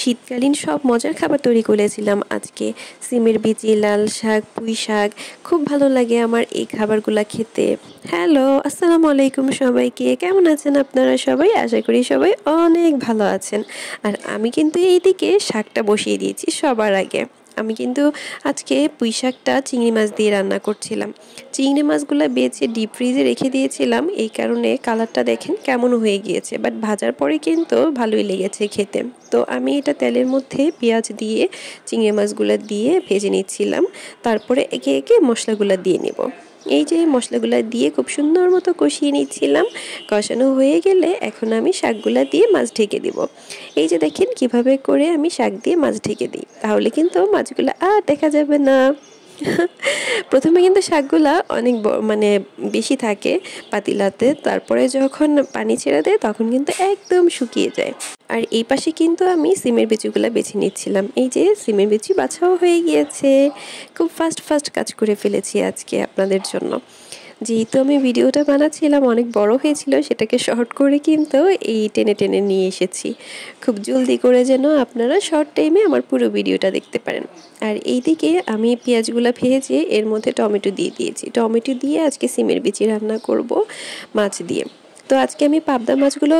শীতকালীন সব মজার খাবার তৈরি করেছিলাম আজকে। সিমের বিচি, লাল শাক, পুঁই শাক, খুব ভালো লাগে আমার এই খাবারগুলো খেতে। হ্যালো, আসসালামু আলাইকুম সবাইকে। কেমন আছেন আপনারা সবাই? আশা করি সবাই অনেক ভালো আছেন। আর আমি কিন্তু এইদিকে শাকটা বসিয়ে দিয়েছি সবার আগে। আমি কিন্তু আজকে পুঁই শাকটা চিংড়ি মাছ দিয়ে রান্না করছিলাম। চিংড়ি মাছগুলো বেছে ডিপ ফ্রিজে রেখে দিয়েছিলাম, এই কারণে কালারটা দেখেন কেমন হয়ে গিয়েছে, বাট ভাজার পরে কিন্তু ভালোই লেগেছে খেতে। তো আমি এটা তেলের মধ্যে পেঁয়াজ দিয়ে চিংড়ি মাছগুলো দিয়ে ভেজে নিচ্ছিলাম। তারপরে একে একে মশলাগুলো দিয়ে নেব। এই যে মশলাগুলো দিয়ে খুব সুন্দর মতো কষিয়ে নিচ্ছিলাম। কষানো হয়ে গেলে এখন আমি শাকগুলা দিয়ে মাছ ঢেকে দিব। এই যে দেখেন কিভাবে করে আমি শাক দিয়ে মাছ ঢেকে দিই, তাহলে কিন্তু মাছগুলো আর দেখা যাবে না। প্রথমে কিন্তু শাকগুলা অনেক মানে বেশি থাকে পাতিলাতে, তারপরে যখন পানি ছেড়ে দেয় তখন কিন্তু একদম শুকিয়ে যায়। আর এই পাশে কিন্তু আমি সিমের বিচিগুলো বেছে নিচ্ছিলাম। এই যে সিমের বিচি বাছাও হয়ে গিয়েছে। খুব ফাস্ট কাজ করে ফেলেছি আজকে আপনাদের জন্য। যেহেতু আমি ভিডিওটা বানাচ্ছিলাম অনেক বড় হয়েছিল, সেটাকে শর্ট করে কিন্তু এই টেনে নিয়ে এসেছি খুব জলদি করে, যেন আপনারা শর্ট টাইমে আমার পুরো ভিডিওটা দেখতে পারেন। আর এইদিকে আমি পেঁয়াজগুলো ভেজে এর মধ্যে টমেটো দিয়ে দিয়েছি। টমেটো দিয়ে আজকে সিমের বিচি রান্না করব মাছ দিয়ে। তো আজকে আমি পাবদা মাছগুলো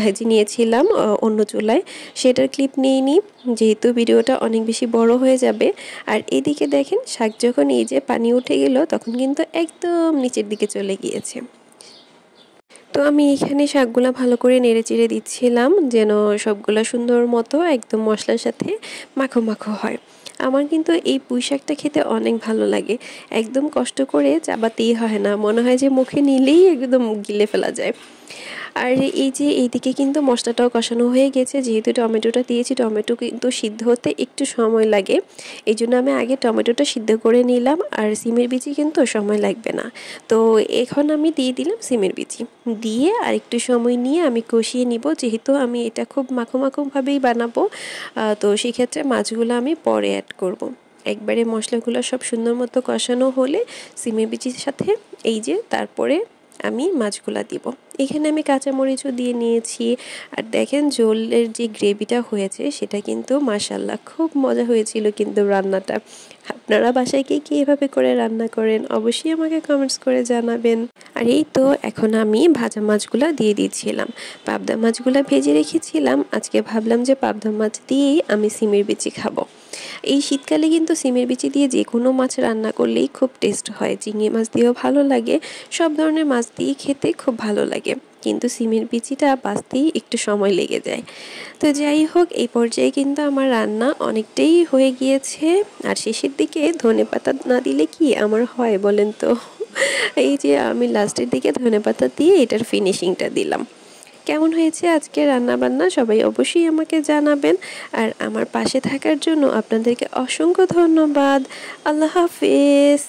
ভেজে নিয়েছিলাম অন্য চুলায়, সেটার ক্লিপ নিইনি যেহেতু ভিডিওটা অনেক বেশি বড় হয়ে যাবে। আর এদিকে দেখেন শাক যখন এই যে পানি উঠে গেল তখন কিন্তু একদম নিচের দিকে চলে গিয়েছে। তো আমি এখানে শাকগুলা ভালো করে নেড়েচেড়ে দিচ্ছিলাম যেন সবগুলা সুন্দর মতো একদম মশলার সাথে মাখো মাখো হয়। আমার কিন্তু এই পুঁই শাকটা খেতে অনেক ভালো লাগে। একদম কষ্ট করে চাবাতেই হয় না, মনে হয় যে মুখে নিলেই একদম গিলে ফেলা যায়। আর এই যে এইদিকে কিন্তু মশলাটাও কষানো হয়ে গেছে। যেহেতু টমেটোটা দিয়েছি, টমেটো কিন্তু সিদ্ধ হতে একটু সময় লাগে, এই জন্য আমি আগে টমেটোটা সিদ্ধ করে নিলাম। আর সিমের বিচি কিন্তু সময় লাগবে না। তো এখন আমি দিয়ে দিলাম সিমের বিচি দিয়ে আর একটু সময় নিয়ে আমি কষিয়ে নিব, যেহেতু আমি এটা খুব মাখোভাবেই বানাবো। তো সেক্ষেত্রে মাছগুলো আমি পরে অ্যাড করব। একবারে মশলাগুলো সব সুন্দর মতো কষানো হলে সিমের বিচির সাথে এই যে তারপরে আমি মাছগুলা দিব। এখানে আমি কাঁচামরিচও দিয়ে নিয়েছি। আর দেখেন ঝোলের যে গ্রেভিটা হয়েছে সেটা কিন্তু মাশাআল্লাহ খুব মজা হয়েছিল কিন্তু রান্নাটা। আপনারা বাসায় কে এভাবে করে রান্না করেন অবশ্যই আমাকে কমেন্টস করে জানাবেন। আর এই তো এখন আমি ভাজা মাছগুলা দিয়ে দিচ্ছিলাম। পাবদা মাছগুলা ভেজে রেখেছিলাম, আজকে ভাবলাম যে পাবদা মাছ দিয়েই আমি সিমের বিচি খাবো। এই শীতকালে কিন্তু সিমের বিচি দিয়ে যে কোনো মাছ রান্না করলেই খুব টেস্ট হয়। চিংড়ি মাছ দিয়েও ভালো লাগে, সব ধরনের মাছ দিয়ে খেতে খুব ভালো লাগে, কিন্তু সিমের বিচিটা বাছতেই একটু সময় লেগে যায়। তো যাই হোক, এই পর্যায়ে কিন্তু আমার রান্না অনেকটাই হয়ে গিয়েছে। আর শেষের দিকে ধনেপাতা না দিলে কি আমার হয় বলেন তো? এই যে আমি লাস্টের দিকে ধনেপাতা দিয়ে এটার ফিনিশিংটা দিলাম। কেমন হয়েছে আজকে রান্না বান্না সবাই অবশ্যই আমাকে জানাবেন। আর আমার পাশে থাকার জন্য আপনাদেরকে অসংখ্য ধন্যবাদ। আল্লাহ হাফেজ।